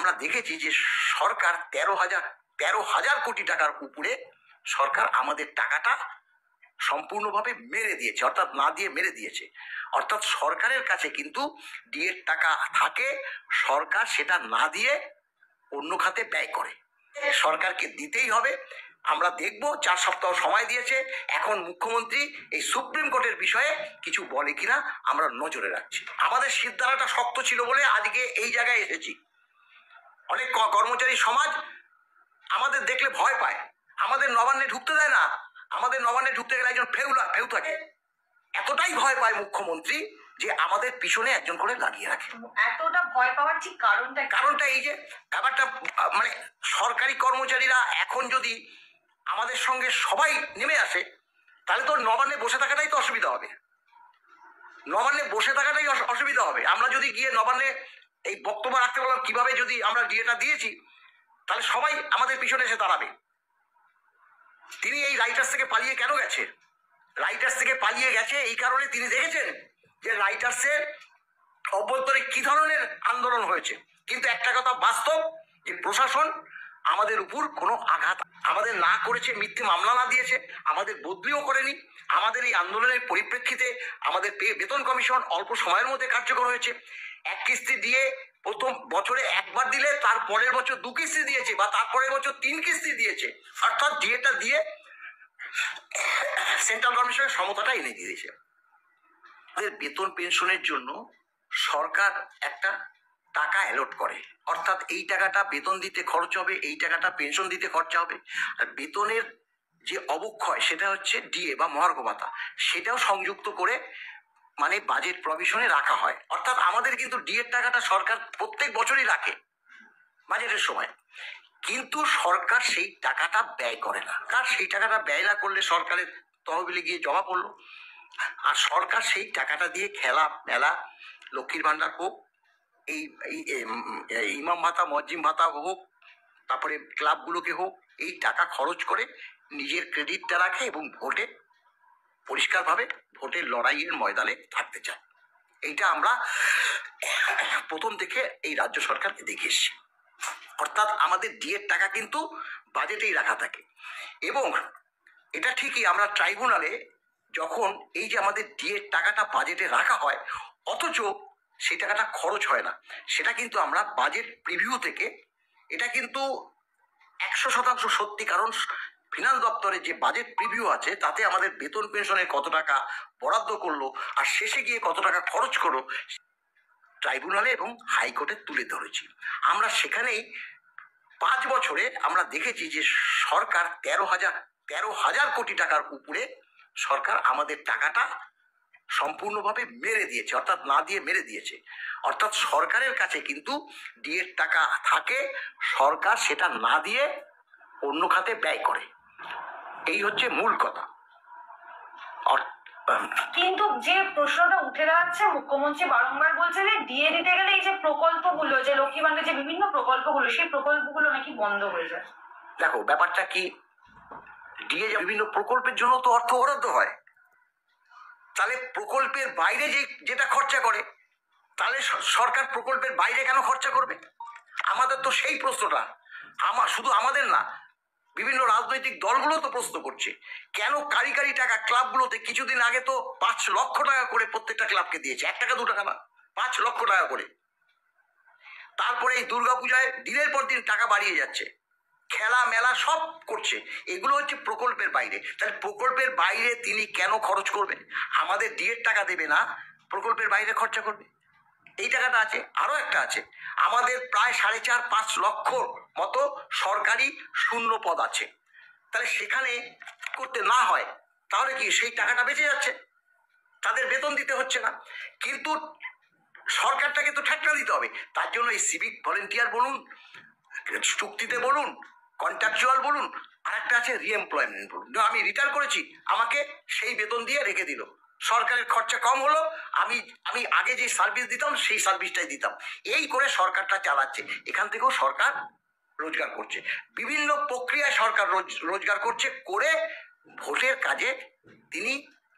আমরা দেখেছি যে সরকার 13,000 কোটি টাকার উপরে সরকার আমাদের টাকাটা সম্পূর্ণভাবে মেরে দিয়েছে, অর্থাৎ না দিয়ে মেরে দিয়েছে। অর্থাৎ সরকারের কাছে কিন্তু ডিএর টাকা থাকে, সরকার সেটা না দিয়ে অন্য খাতে ব্যয় করে। সরকারকে দিতেই হবে। আমরা দেখব, 4 সপ্তাহ সময় দিয়েছে। এখন মুখ্যমন্ত্রী এই সুপ্রিম কোর্টের বিষয়ে কিছু বলে কিনা আমরা নজরে রাখছি। আমাদের সিদ্ধান্তটা শক্ত ছিল বলে আজকে এই জায়গায় এসেছি। অনেক কর্মচারী সমাজ আমাদের দেখলে ভয় পায়, আমাদের নবান্নে ঢুকতে দেয় না। আমাদের নবান্নে ঢুকতে গেলে একজন ফেউ থাকে। এতটাই ভয় পায় মুখ্যমন্ত্রী যে আমাদের পিছনে একজন করে লাগিয়ে রাখে। এতটা ভয় পাওয়ার ঠিক কারণটা এই যে ব্যাপারটা, মানে সরকারি কর্মচারীরা এখন যদি আমাদের সঙ্গে সবাই নেমে আসে, তাহলে তো নবান্নে বসে থাকাটাই তো অসুবিধা হবে। নবান্নে বসে থাকাটাই অসুবিধা হবে। আমরা যদি গিয়ে নবান্নে এই বক্তব্য রাখতে বললাম কিভাবে যদি আমরা ডিএটা দিয়েছি, তাহলে সবাই আমাদের পিছনে এসে দাঁড়াবে। তিনি এই রাইটার্স থেকে পালিয়ে কেন গেছে? রাইটার্স থেকে পালিয়ে গেছে এই কারণে তিনি দেখেছেন যে রাইটার্সের অভ্যন্তরে কি ধরনের আন্দোলন হয়েছে। কিন্তু একটা কথা বাস্তব, যে প্রশাসন আমাদের উপর কোনো আঘাত আমাদের না করেছে, মিথ্যে মামলা না দিয়েছে, আমাদের বদলিও করেনি। আমাদের এই আন্দোলনের পরিপ্রেক্ষিতে আমাদের বেতন কমিশন অল্প সময়ের মধ্যে কার্যকর হয়েছে। 1 কিস্তি দিয়ে প্রথম বছরে একবার দিলে তার পরের বছর 2 কিস্তি দিয়েছে, বা তারপরের বছর 3 কিস্তি দিয়েছে। অর্থাৎ ডিএটা দিয়ে সেন্ট্রাল কমিশনের সমতাটা এনে দিয়েছে। বেতন পেনশনের জন্য সরকার একটা টাকা অ্যালট করে, অর্থাৎ এই টাকাটা বেতন দিতে খরচ হবে, এই টাকাটা পেনশন দিতে খরচা হবে। আর বেতনের যে অবক্ষয় সেটা হচ্ছে ডিএ বা মহার্ঘ ভাতা, সেটাও সংযুক্ত করে মানে বাজেট প্রভিশনে রাখা হয়। অর্থাৎ আমাদের কিন্তু ডিএর টাকাটা সরকার প্রত্যেক বছরই রাখে বাজেটের সময়, কিন্তু সরকার সেই টাকাটা ব্যয় করে না। কারণ সেই টাকাটা ব্যয় না করলে সরকারের তহবিলে গিয়ে জমা পড়লো। আর সরকার সেই টাকাটা দিয়ে খেলা মেলা, লক্ষ্মীর ভান্ডার হোক, এই ইমাম ভাতা মজ্জিম ভাতা হোক, তারপরে ক্লাবগুলোকে হোক, এই টাকা খরচ করে নিজের ক্রেডিটটা রাখে এবং ভোটে পরিষ্কারভাবে ভোটের লড়াইয়ের ময়দানে থাকতে চায়। এইটা আমরা প্রথম থেকে এই রাজ্য সরকারকে দেখে এসেছি। অর্থাৎ আমাদের ডিএর টাকা কিন্তু বাজেটেই রাখা থাকে। এবং এটা ঠিকই, আমরা ট্রাইব্যুনালে যখন এই যে আমাদের ডিএর টাকাটা বাজেটে রাখা হয়, অথচ সেই টাকাটা খরচ হয় না, সেটা কিন্তু আমরা বাজেট প্রিভিউ থেকে, এটা কিন্তু 100% সত্যি। কারণ ফিনান্স দপ্তরের যে বাজেট প্রিভিউ আছে তাতে আমাদের বেতন পেনশনে কত টাকা বরাদ্দ করলো আর শেষে গিয়ে কত টাকা খরচ করলো ট্রাইব্যুনালে এবং হাইকোর্টে তুলে ধরেছি। আমরা সেখানেই 5 বছরে আমরা দেখেছি যে সরকার 13,000 কোটি টাকার উপরে সরকার আমাদের টাকাটা সম্পূর্ণভাবে মেরে দিয়েছে, অর্থাৎ না দিয়ে মেরে দিয়েছে। অর্থাৎ সরকারের কাছে কিন্তু ডিএর টাকা থাকে, সরকার সেটা না দিয়ে অন্য খাতে ব্যয় করে। এই হচ্ছে মূল কথা। কিন্তু যে প্রশ্নটা উঠে দাঁড়াচ্ছে, মুখ্যমন্ত্রী বারংবার বলছে যে ডিএ দিতে গেলে এই যে প্রকল্পগুলো, যে লক্ষ্মী ভান্ডারের যে বিভিন্ন প্রকল্পগুলো, সেই প্রকল্পগুলো নাকি বন্ধ হয়ে যায়। দেখো ব্যাপারটা কি, ডিএ বিভিন্ন প্রকল্পের জন্য তো অর্থ বরাদ্দ হয়, তাহলে প্রকল্পের বাইরে যেটা খরচা করে, তাহলে সরকার প্রকল্পের বাইরে কেন খরচা করবে? আমাদের তো সেই প্রশ্নটা, শুধু আমাদের না, বিভিন্ন রাজনৈতিক দলগুলো তো প্রশ্ন করছে কেন কারি টাকা ক্লাবগুলোতে। কিছুদিন আগে তো 5 লক্ষ টাকা করে প্রত্যেকটা ক্লাবকে দিয়েছে, 1 টাকা 2 টাকা না, 5 লক্ষ টাকা করে। তারপরে এই দুর্গাপূজায় দিনের পর দিন টাকা বাড়িয়ে যাচ্ছে, খেলা মেলা সব করছে। এগুলো হচ্ছে প্রকল্পের বাইরে। তাহলে প্রকল্পের বাইরে তিনি কেন খরচ করবেন? আমাদের ডিএর টাকা দেবে না, প্রকল্পের বাইরে খরচা করবে। এই টাকাটা আছে। আরো একটা আছে, আমাদের প্রায় 4.5-5 লক্ষ মতো সরকারি শূন্য পদ আছে। তাহলে সেখানে করতে না হয় তাহলে কি সেই টাকাটা বেঁচে যাচ্ছে, তাদের বেতন দিতে হচ্ছে না। কিন্তু সরকারটাকে তো ঠেকনা দিতে হবে, তার জন্য এই সিভিক ভলেন্টিয়ার বলুন, চুক্তিতে বলুন, কন্ট্রাকচুয়াল বলুন, আর একটা আছে রিএমপ্লয়মেন্ট বলুন। আমি রিটায়ার করেছি, আমাকে সেই বেতন দিয়ে রেখে দিল, সরকারের খরচা কম হলো, আমি আগে যে সার্ভিস দিতাম সেই সার্ভিসটাই দিতাম। এই করে সরকারটা চালাচ্ছে। এখান থেকেও সরকার রোজগার করছে, বিভিন্ন প্রক্রিয়ায় সরকার রোজগার করছে, করে ভোটের কাজে তিনি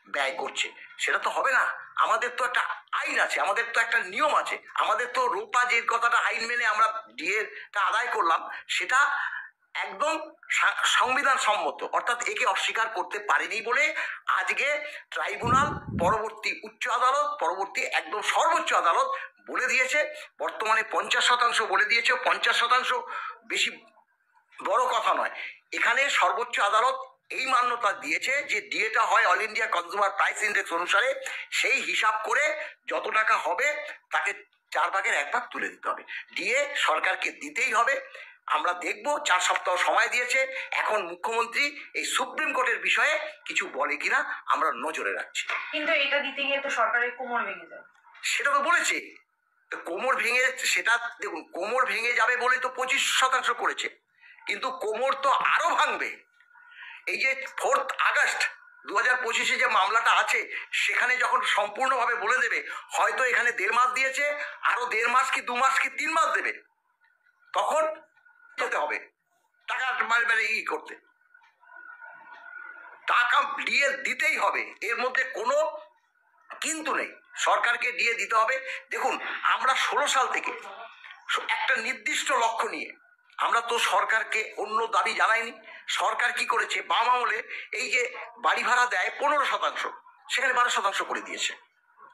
ব্যয় করছে। সেটা তো হবে না। আমাদের তো একটা আইন আছে, আমাদের তো একটা নিয়ম আছে, আমাদের তো রোপা যে কথাটা আইন মেনে আমরা ডিএটা আদায় করলাম সেটা একদম সংবিধান সম্মত, অর্থাৎ একে অস্বীকার করতে পারেনি বলে আজকে ট্রাইব্যুনাল পরবর্তী উচ্চ আদালত পরবর্তী একদম সর্বোচ্চ আদালত বলে দিয়েছে, বর্তমানে 50% বলে দিয়েছে। 50% বেশি বড় কথা নয়, এখানে সর্বোচ্চ আদালত এই মান্যতা দিয়েছে যে ডিএটা হয় all India consumer price index অনুসারে, সেই হিসাব করে যত টাকা হবে তাকে 4/1 তুলে দিতে হবে। ডিএ সরকারকে দিতেই হবে। আমরা দেখব, 4 সপ্তাহ সময় দিয়েছে, এখন মুখ্যমন্ত্রী এই সুপ্রিম কোর্টের বিষয়ে কিছু বলে কিনা আমরা নজরে রাখছি। কিন্তু এটা দিতে গিয়ে তো সরকারের কোমর ভেঙে যায়। সেটা তো বলেছে, কোমর ভেঙে, সেটা দেখুন কোমর ভেঙে যাবে বলে তো 25% করেছে, কিন্তু কোমর তো আরো ভাঙবে। এই যে 4 আগস্ট 2025 যে মামলাটা আছে সেখানে যখন সম্পূর্ণভাবে বলে দেবে, হয়তো এখানে 1.5 মাস দিয়েছে, আরো 1.5 মাস কি 2 মাস কি 3 মাস দেবে, তখন যেতে হবে টাকা মানে করতে, টাকা দিয়ে দিতেই হবে, এর মধ্যে কোনো কিন্তু নেই। সরকারকে দিয়ে দিতে হবে। দেখুন আমরা 16 সাল থেকে একটা নির্দিষ্ট লক্ষ্য নিয়ে, আমরা তো সরকারকে অন্য দাবি জানাইনি। সরকার কি করেছে, বাম আমলে এই যে বাড়ি ভাড়া দেয় 15%, সেখানে 12% করে দিয়েছে।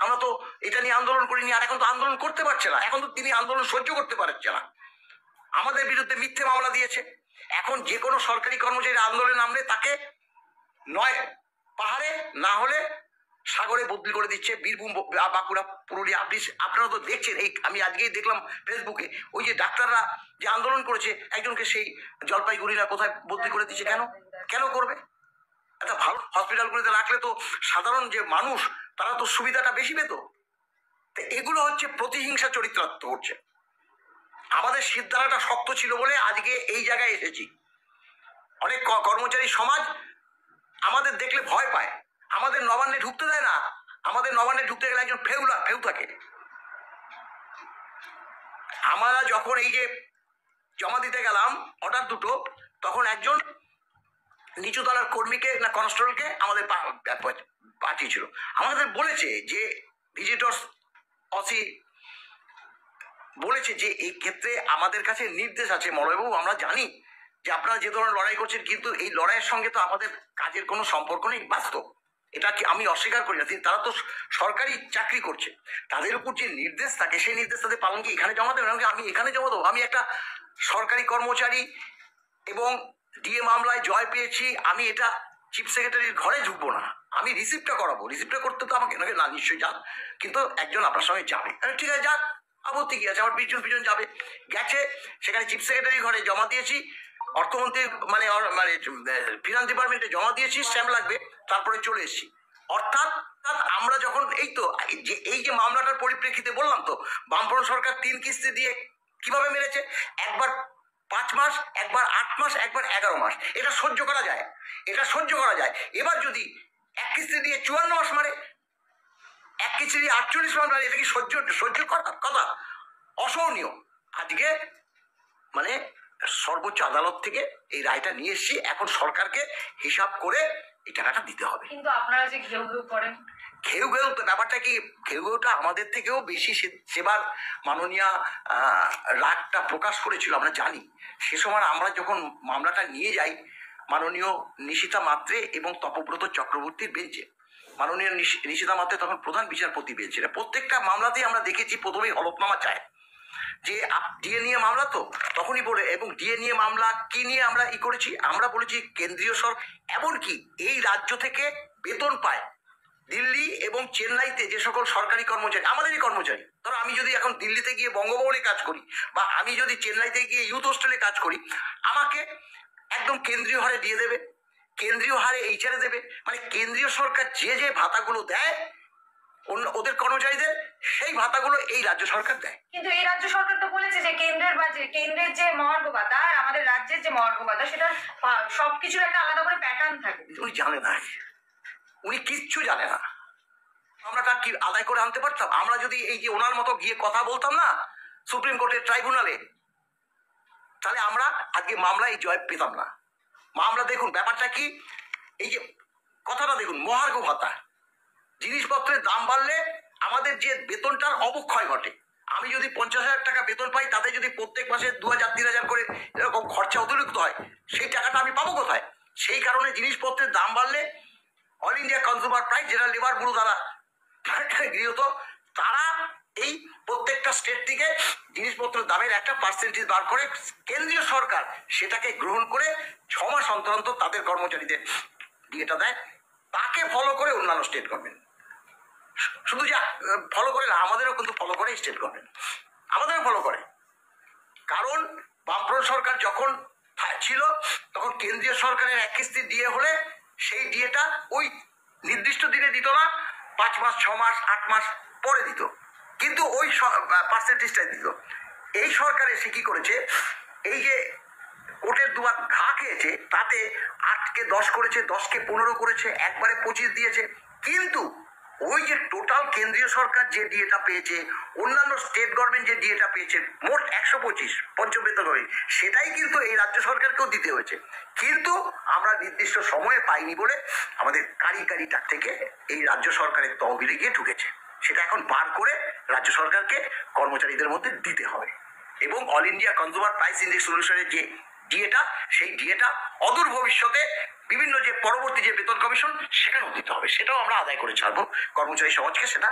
আমরা তো এটা নিয়ে আন্দোলন করিনি, আর এখন তো আন্দোলন করতে পারছে না, এখন তো তিনি আন্দোলন সহ্য করতে পারছে না, আমাদের বিরুদ্ধে মিথ্যে মামলা দিয়েছে। এখন যে কোনো সরকারি কর্মচারী আন্দোলনে নামলে তাকে নয় পাহাড়ে না হলে সাগরে বদলি করে দিচ্ছে, বীরভূম বাঁকুড়া পুরুলিয়া। আপনারা তো দেখছেন, এই আমি আজকেই দেখলাম ফেসবুকে, ওই যে ডাক্তাররা যে আন্দোলন করেছে একজনকে সেই জলপাইগুড়িরা কোথায় বদলি করে দিচ্ছে। কেন কেন করবে? একটা ভালো হসপিটালগুলিতে রাখলে তো সাধারণ যে মানুষ তারা তো সুবিধাটা বেশি পেত। এগুলো হচ্ছে প্রতিহিংসা চরিত্রার্থ হচ্ছে। আমাদের সিদ্ধারাটা শক্ত ছিল বলে আজকে এই জায়গায় এসেছি। অনেক কর্মচারী সমাজ আমাদের দেখলে ভয় পায়, আমাদের নবান্নে ঢুকতে দেয় না। আমাদের নবান্নে ঢুকতে গেলে একজন ফেউ থাকে। আমরা যখন এই যে জমা দিতে গেলাম অর্ডার দুটো, তখন একজন নিচু তলার কর্মীকে না কনস্টেবলকে আমাদের পাঠিয়েছিল, আমাদের বলেছে যে ভিজিটর্স অসি বলেছে যে এই ক্ষেত্রে আমাদের কাছে নির্দেশ আছে মলয়বাবু, আমরা জানি যে আপনারা যে ধরনের লড়াই করছেন, কিন্তু এই লড়াইয়ের সঙ্গে তো আমাদের কাজের কোনো সম্পর্ক নেই। বাস্তব, এটা কি আমি অস্বীকার করি না, তারা তো সরকারি চাকরি করছে, তাদের উপর যে নির্দেশ থাকে সেই নির্দেশ তাদের পালন কি এখানে জমা দেবেন? আমি এখানে জমা দেবো? আমি একটা সরকারি কর্মচারী এবং ডিএ মামলায় জয় পেয়েছি, আমি এটা চিফ সেক্রেটারির ঘরে ঢুকবো না, আমি রিসিপ্টটা করাবো। রিসিপ্টটা করতে তো আমাকে না, নিশ্চয়ই যান, কিন্তু একজন আপনার সঙ্গে যাবে, ঠিক আছে যাক, আপত্তি কি আছে? আমার পিছন যাবে, গেছে, সেখানে চিফ সেক্রেটারি ঘরে জমা দিয়েছি, অর্থমন্ত্রী মানে ফিনান্স ডিপার্টমেন্টে জমা দিয়েছি, স্ট্যাম্প লাগবে, তারপরে চলে এসেছি। অর্থাৎ আমরা যখন এই যে মামলাটার পরিপ্রেক্ষিতে বললাম তো, বামফ্রন্ট সরকার 3 কিস্তি দিয়ে কিভাবে মেরেছে, একবার 5 মাস, একবার 8 মাস, একবার 11 মাস, এটা সহ্য করা যায়, এটা সহ্য করা যায়। এবার যদি 1 কিস্তি দিয়ে 54 মাস মারে, 1 কিস্তি দিয়ে 48 মাস মারে, এটা কি সহ্য করার কথা? অসহনীয়। আজকে মানে সর্বোচ্চ আদালত থেকে এই রায়টা নিয়ে এসেছি, এখন সরকারকে হিসাব করে এই টাকাটা দিতে হবে। কিন্তু আপনারা যে ঘেউ করেন, ঘেউ ব্যাপারটা কি, ঘেউটা আমাদের থেকেও বেশি সেবার মাননীয়া রাগটা প্রকাশ করেছিল, আমরা জানি। সে সময় আমরা যখন মামলাটা নিয়ে যাই মাননীয় নিশিতা মাত্রে এবং তপব্রত চক্রবর্তীর বেঞ্চে, মাননীয় নিশিতা মাত্রে তখন প্রধান বিচারপতি বেঞ্চে, প্রত্যেকটা মামলাতেই আমরা দেখেছি প্রথমেই হলফনামা চায় যে ডিএ নিয়ে মামলা, তো তখনই বলে, এবং ডিএ নিয়ে মামলা কি নিয়ে আমরা করেছি, আমরা বলেছি কেন্দ্রীয় সরকার এমনকি এই রাজ্য থেকে বেতন পায় দিল্লি এবং চেন্নাইতে যে সকল সরকারি কর্মচারী, আমাদেরই কর্মচারী, ধরো আমি যদি এখন দিল্লিতে গিয়ে বঙ্গভবনে কাজ করি বা আমি যদি চেন্নাইতে গিয়ে ইউথ হোস্টেলে কাজ করি, আমাকে একদম কেন্দ্রীয় হারে দিয়ে দেবে, কেন্দ্রীয় হারে এইচআরে দেবে, মানে কেন্দ্রীয় সরকার যে ভাতাগুলো দেয় ওদের কর্মচারীদের, সেই ভাতাগুলো এই রাজ্য সরকার দেয়। কিন্তু এই রাজ্য সরকার তো বলেছে যে কেন্দ্রের বাজেট, কেন্দ্রের যে মহার্ঘ ভাতা আর আমাদের রাজ্যের যে মহার্ঘ ভাতা, সেটা সবকিছুর একটা আলাদা করে প্যাটার্ন থাকে। উনি জানে না, উনি কিচ্ছু জানে না। আমরা তার কি আদায় করে আনতে পারতাম? আমরা যদি এই যে ওনার মতো গিয়ে কথা বলতাম না সুপ্রিম কোর্টের ট্রাইব্যুনালে, তাহলে আমরা আজকে মামলায় জয় পেতাম না। মামলা দেখুন ব্যাপারটা কি, এই যে কথাটা দেখুন, মহার্ঘ ভাতা, জিনিসপত্রের দাম বাড়লে আমাদের যে বেতনটার অবক্ষয় ঘটে। আমি যদি 50,000 টাকা বেতন পাই, তাতে যদি প্রত্যেক মাসে 2,000-3,000 করে এরকম খরচা অতিরিক্ত হয়, সেই টাকাটা আমি পাবো কোথায়? সেই কারণে জিনিসপত্রের দাম বাড়লে অল ইন্ডিয়া কনজিউমার প্রাইস, যেটা লেবার ব্যুরো দ্বারা গৃহীত, তারা এই প্রত্যেকটা স্টেট থেকে জিনিসপত্রের দামের একটা পার্সেন্টেজ বার করে কেন্দ্রীয় সরকার সেটাকে গ্রহণ করে 6 মাস অন্তর অন্তর তাদের কর্মচারীদের ডিএটা দেয়। তাকে ফলো করে অন্যান্য স্টেট গভর্নমেন্ট, শুধু যে ফলো করে না, আমাদেরও কিন্তু ফলো করে স্টেট গভর্নমেন্ট, আমাদেরও ফলো করে। কারণ বামফ্রন্ট সরকার যখন ছিল, তখন কেন্দ্রীয় সরকারের এক কিস্তি ডিএ হলে সেই ডিএটা ওই নির্দিষ্ট দিনে দিত না, 5 মাস 6 মাস 8 মাস পরে দিত, কিন্তু ওই পার্সেন্টেজটাই দিত। এই সরকার এসে কি করেছে, এই যে কোর্টের দুবার ঘা খেয়েছে, তাতে 8কে 10 করেছে, 10কে 15 করেছে, একবারে 25 দিয়েছে। কিন্তু ওই যে টোটাল কেন্দ্রীয় সরকার যে ডিএটা পেয়েছে, অন্যান্য স্টেট গভর্নমেন্ট যে ডিএটা পেয়েছে, মোট 125 পঞ্চম বেতন হয়ে, সেটাই কিন্তু এই রাজ্য সরকারকেও দিতে হয়েছে। কিন্তু আমরা নির্দিষ্ট সময়ে পাইনি বলে আমাদের কারি টাক থেকে এই রাজ্য সরকারের তহবিলে গিয়ে ঢুকেছে। সেটা এখন বার করে রাজ্য সরকারকে কর্মচারীদের মধ্যে দিতে হবে। এবং all India consumer price index অনুসারে যে ডিএটা, সেই ডিএটা অদূর ভবিষ্যতে বিভিন্ন যে পরবর্তী যে বেতন কমিশন, সেখানেও দিতে হবে। সেটাও আমরা আদায় করে ছাড়বো, কর্মচারী সমাজকে সেটা